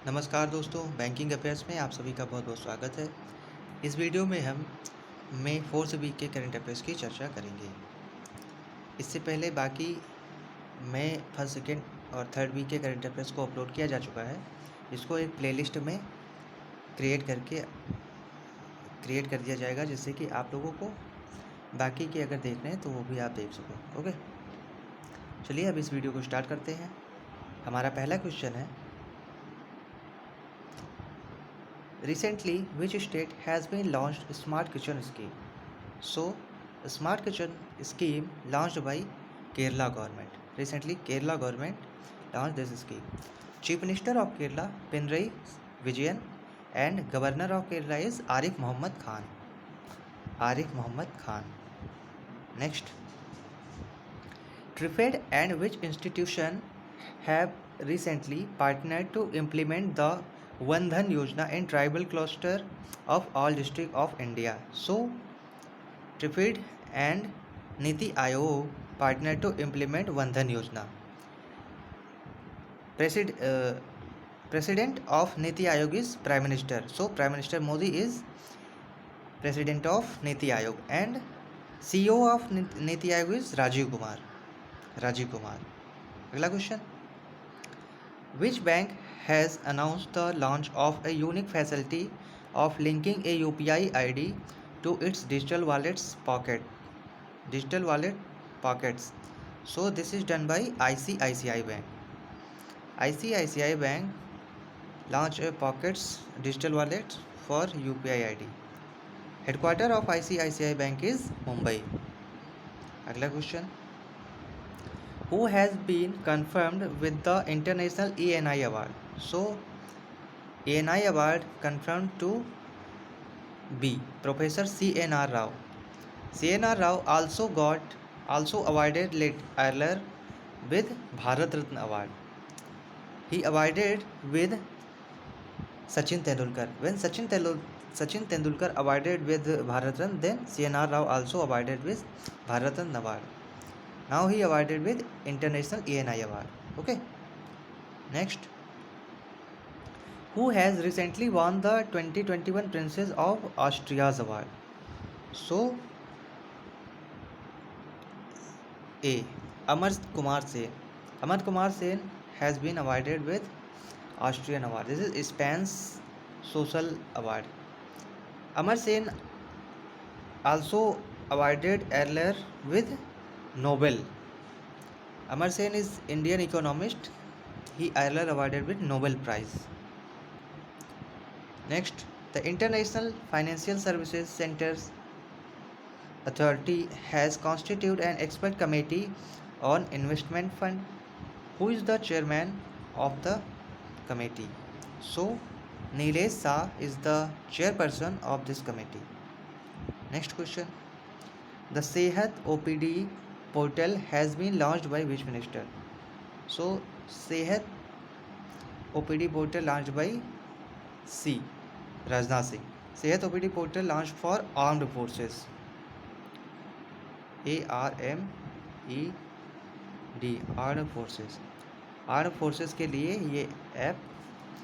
नमस्कार दोस्तों, banking affairs में आप सभी का बहुत बहुत स्वागत है। इस वीडियो में हम मई 4 वीक के करंट अफेयर्स की चर्चा करेंगे। इससे पहले बाकी मई फर्स्ट, सेकेंड और थर्ड वीक के करंट अफेयर्स को अपलोड किया जा चुका है। इसको एक प्लेलिस्ट में क्रिएट कर दिया जाएगा, जिससे कि आप लोगों को बाकी के अगर देखने हैं तो वो भी आप देख सको। ओके, चलिए अब इस वीडियो को स्टार्ट करते हैं। हमारा पहला क्वेश्चन है, recently which state has been launched smart kitchen scheme? So smart kitchen scheme launched by Kerala government. Recently Kerala government launched this scheme. Chief Minister of Kerala Pinarayi Vijayan and Governor of Kerala is Arif Muhammad Khan. Next, TRIFED and which institution have recently partnered to implement the One Dhan Yojana in tribal cluster of all districts of India? So, TRIFED and Niti Aayog partnered to implement One Dhan Yojana. President of Niti Aayog is Prime Minister. So, Prime Minister Modi is President of Niti Aayog, and CEO of Niti Aayog is Rajiv Kumar. अगला question, which bank has announced the launch of a unique facility of linking a UPI ID to its digital wallet pockets? So this is done by ICICI Bank. ICICI Bank launched a pockets digital wallet for UPI ID. Headquarter of ICICI Bank is Mumbai. अगला question, who has been confirmed with the International ANI Award? So, ANI Award confirmed to be Professor CNR Rao. CNR Rao also awarded late earlier with Bharat Ratna Award. He awarded with Sachin Tendulkar. When Sachin Tendulkar awarded with Bharat Ratna, then CNR Rao also awarded with Bharat Ratna Award. Now he awarded with International ANI Award. Okay. Next, who has recently won the 2021 Princess of Austria's Award? So, A. Amar Kumar Sen. Amar Kumar Sen has been awarded with Austrian Award. This is Spain's Social Award. Amar Sen also awarded earlier with Nobel. Amar Sen is Indian economist. He earlier awarded with Nobel Prize. Next, the International Financial Services Centers Authority has constituted an expert committee on investment fund. Who is the chairman of the committee? So, Nilesh Shah is the chairperson of this committee. Next question, the Sehat OPD portal has been launched by which minister? So, Sehat OPD portal launched by C. Rajnath Singh. Sehat OPD portal launched for armed forces. ARMED, arm forces के लिए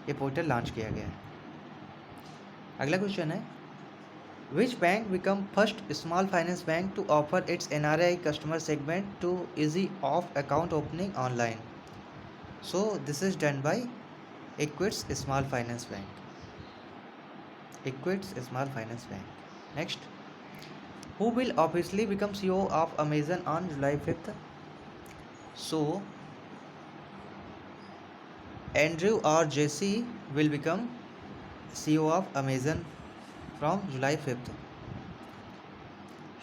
ये portal launch किया गया है। अगला question है, which bank become first small finance bank to offer its NRI customer segment to easy of account opening online? So this is done by Equitas small finance bank. Next, who will officially become CEO of Amazon on July 5th? So, Andrew or Jesse will become CEO of Amazon from July 5th.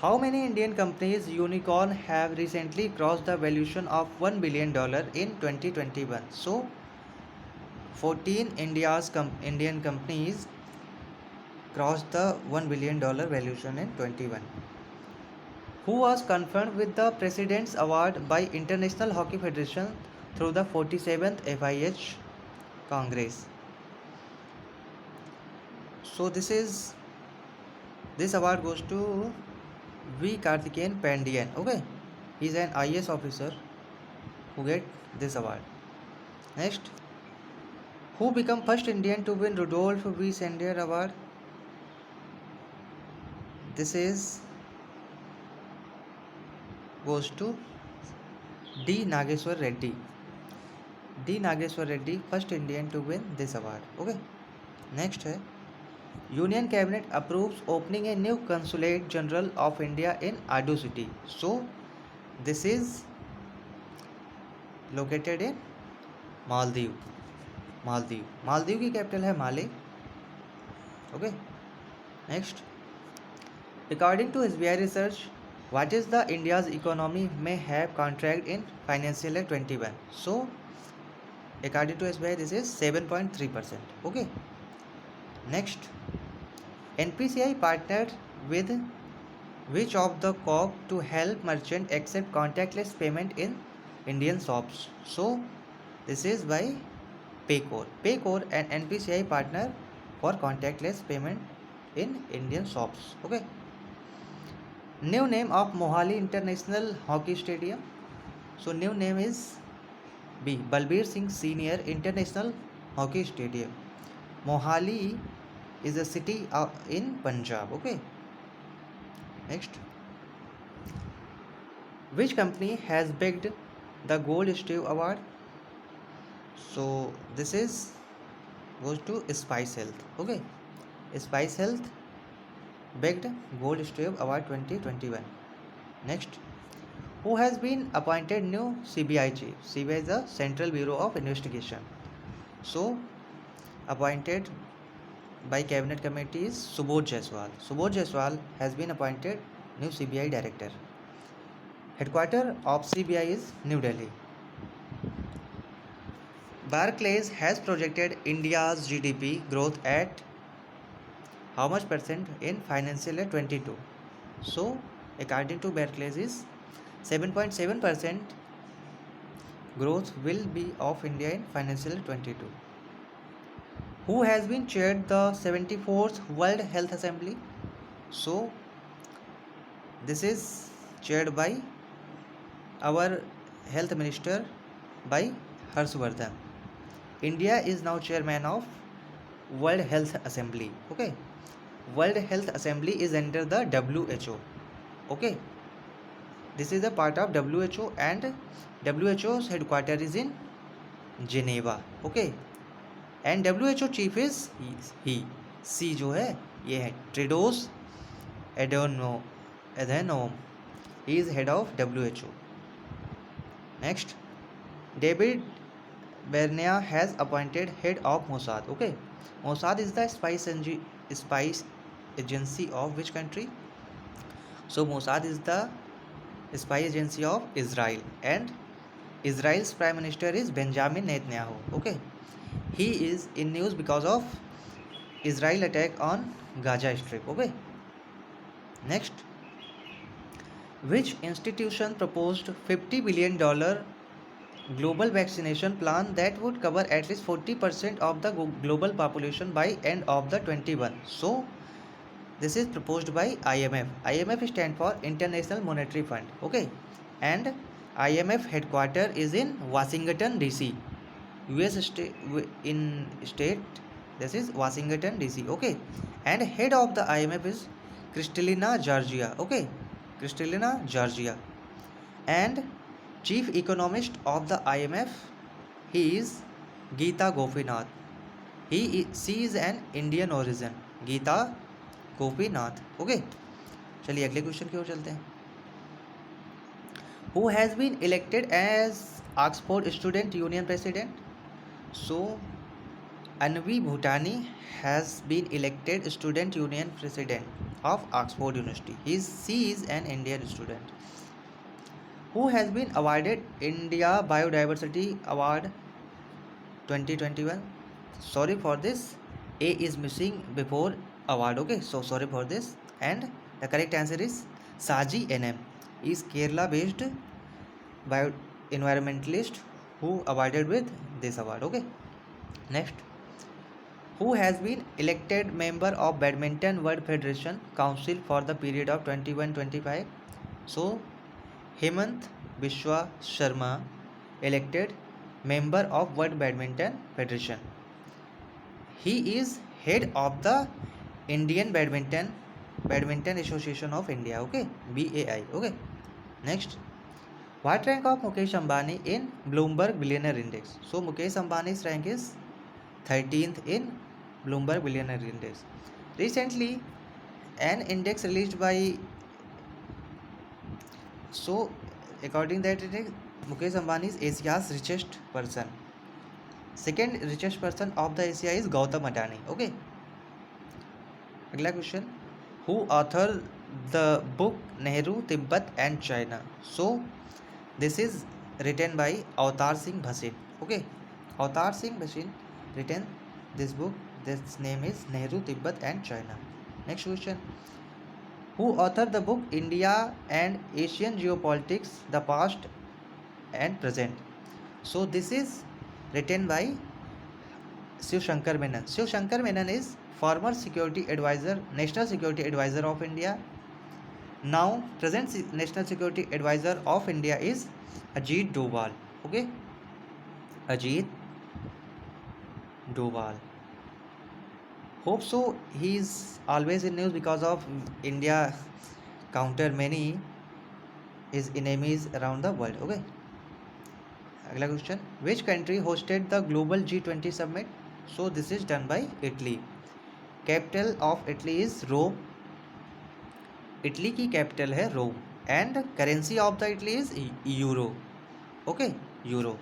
How many Indian companies unicorn have recently crossed the valuation of $1 billion in 2021? So, 14 Indian companies crossed the $1 billion valuation in 21. Who was confirmed with the President's Award by International Hockey Federation through the 47th FIH Congress? So this award goes to V. Karthikeyan Pandian. Okay, he is an IAS officer who get this award. Next, Who became first Indian to win Rudolph V. Sandler Award? This is goes to D. Nageshwar Reddy. D. Nageshwar Reddy, first Indian to win this award. Okay. Next है Union Cabinet approves opening a new Consulate General of India in Ado City. So this is located in Maldives. Maldives की capital है माले. Okay. Next, according to SBI research, what is the India's economy may have contract in financial year 21? So according to SBI this is 7.3%. Okay. Next, NPCI partnered with which of the corp to help merchant accept contactless payment in Indian shops? So this is by Paycore and NPCI partner for contactless payment in Indian shops. Okay. New name of Mohali International Hockey Stadium. So new name is B. Balbir Singh Senior International Hockey Stadium. Mohali is a city in Punjab. Okay. Next, which company has bagged the Gold Stave Award? So this is goes to Spice Health. Okay. Spice Health bagged Gold Stave Award 2021. Next, who has been appointed new CBI chief? CBI is the Central Bureau of Investigation. So appointed by Cabinet Committee is Subodh Jaiswal. Subodh Jaiswal has been appointed new CBI director. Headquarters of CBI is New Delhi. Barclays has projected India's GDP growth at how much percent in financial year 22? So according to Barclays is 7.7% growth will be of India in financial year 22. Who has been chaired the 74th World Health Assembly? So this is chaired by our health minister by Harshvardhan. India is now chairman of World Health Assembly. Okay. World Health Assembly is under the WHO. Okay. This is a part of WHO and WHO's headquarters is in Geneva. Okay. And WHO chief is he. C जो है ये है Tedros Adhanom. He is head of WHO. Next, David Bernia has appointed head of Mossad. Okay. Mossad is the spice agency of which country? So Mossad is the spy agency of Israel, and Israel's prime minister is Benjamin Netanyahu. Okay. He is in news because of Israel attack on Gaza Strip. Okay. Next, which institution proposed $50 billion global vaccination plan that would cover at least 40% of the global population by end of the 21? So this is proposed by IMF. IMF stands for International Monetary Fund. Okay. And IMF headquarters is in Washington DC. US state this is Washington DC. Okay. And head of the IMF is Kristalina Georgia. Okay. Kristalina Georgia. And chief economist of the IMF, he is Geeta Gopinath. She is an Indian origin. Geeta Gopinath. Okay. चलिए अगले question की ओर चलते हैं. Who has been elected as Oxford Student Union President? So Anvi Bhutani has been elected Student Union President of Oxford University. She is an Indian student. Who has been awarded India Biodiversity Award 2021? Sorry for this, A is missing before award. Okay, so sorry for this. And the correct answer is Saji NM is Kerala based environmentalist who awarded with this award. Okay. Next, who has been elected member of Badminton World Federation Council for the period of 21-25? So Hemant Biswa Sharma elected member of World Badminton Federation. He is head of the Indian Badminton Association of India. Okay, BAI. Okay. Next, what rank of Mukesh Ambani in Bloomberg Billionaire Index? So Mukesh Ambani's rank is 13th in Bloomberg Billionaire Index. Recently, an index released by, so according that it is Mukesh Ambani is Asia's richest person. Second richest person of the Asia is Gautam Adani. Okay. अगला question, who author the book Nehru Tibet and China? So this is written by Avtar Singh Bhasin. Okay, Avtar Singh Bhasin written this book. This name is Nehru Tibet and China. Next question, who author the book India and Asian geopolitics the past and present? So this is written by Shiv Shankar Menon. Shiv Shankar Menon is former security advisor, national security advisor of India. Now present national security advisor of India is Ajit Doval. Okay, Ajit Doval. Hope so. He is always in news because of India counter many his enemies around the world. Okay. अगला question, which country hosted the global G20 summit? So this is done by Italy. Capital of Italy is Rome. Italy की capital है Rome. And currency of the Italy is euro. Okay, euro.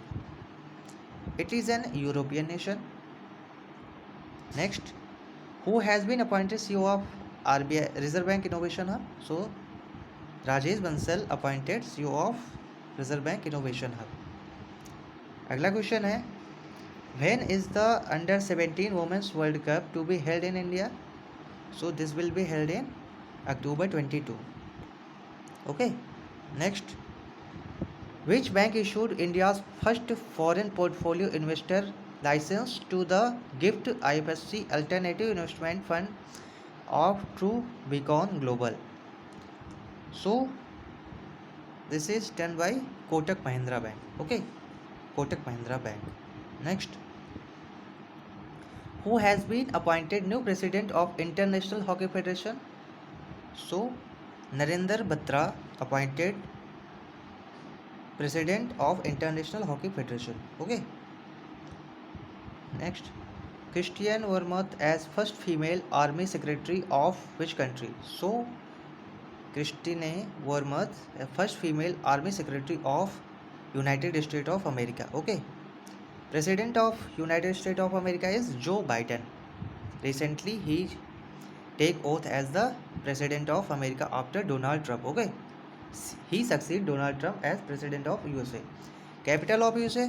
Italy is an European nation. Next, who has been appointed CEO of RBI Reserve Bank Innovation Hub? So Rajesh Bansal appointed CEO of Reserve Bank Innovation Hub. अगला question है, when is the under-17 women's world cup to be held in India? So this will be held in October 22. Okay. Next, which bank issued India's first foreign portfolio investor license to the GIFT IFSC Alternative Investment Fund of True Beacon Global? So this is done by Kotak Mahindra Bank. Okay, Kotak Mahindra Bank. Next, who has been appointed new president of International Hockey Federation? So Narendra Batra appointed president of International Hockey Federation. Okay. Next, Christiane Wormuth as first female army secretary of which country? So Christine Wormuth, first female army secretary of United States of America. Okay. President of United States of America is Joe Biden. Recently he take oath as the president of America after Donald Trump. Okay, he succeed Donald Trump as president of USA. Capital of USA,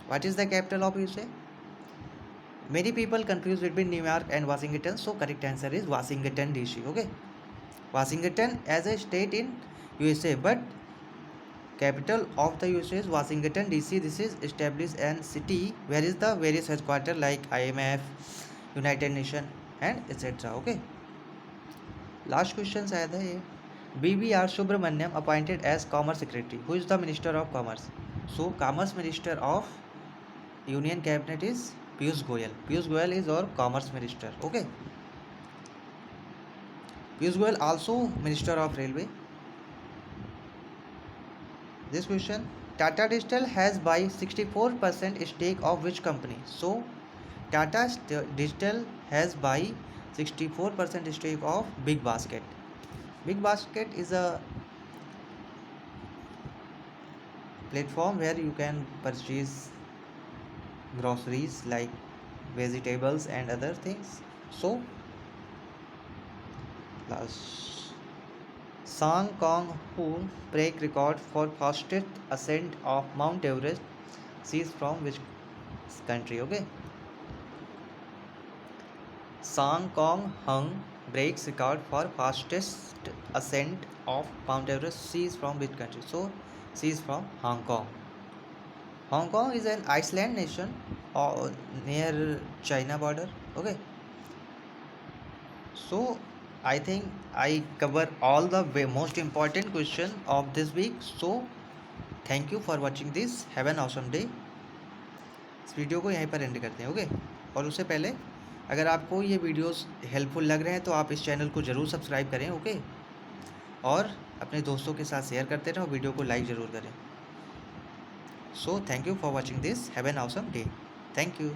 what is the capital of USA? Many people confuse between New York and Washington, so correct answer is Washington DC. Okay, Washington as a state in USA, but capital of the USA is Washington DC. This is established and city where is the various headquarters like IMF, United Nation and etc. Okay, last question शायद है ये. BBR Subramaniam appointed as Commerce Secretary. Who is the Minister of Commerce? So Commerce Minister of Union Cabinet is Piyush Goyal. Piyush Goyal is our Commerce Minister. Okay, Piyush Goyal also Minister of Railway. This question, Tata Digital has buy 64% stake of which company? So Tata Digital has buy 64% stake of Big Basket. Big Basket is a platform where you can purchase groceries like vegetables and other things. So last, Sang Kong Hu break record for fastest ascent of Mount Everest. She is from which country? Okay, Sang Kong Hung breaks record for fastest ascent of Mount Everest. She is from which country? So she is from Hong Kong. Hong Kong is an island nation near China border. Okay, so I think I cover all the most important question of this week. So thank you for watching this. Have an awesome day. इस video को यहीं पर and करते हैं. Okay, और उससे पहले अगर आपको ये वीडियोस हेल्पफुल लग रहे हैं तो आप इस चैनल को ज़रूर सब्सक्राइब करें, ओके, और अपने दोस्तों के साथ शेयर करते रहें और वीडियो को लाइक ज़रूर करें। So thank you for watching this, have an awesome day, thank you.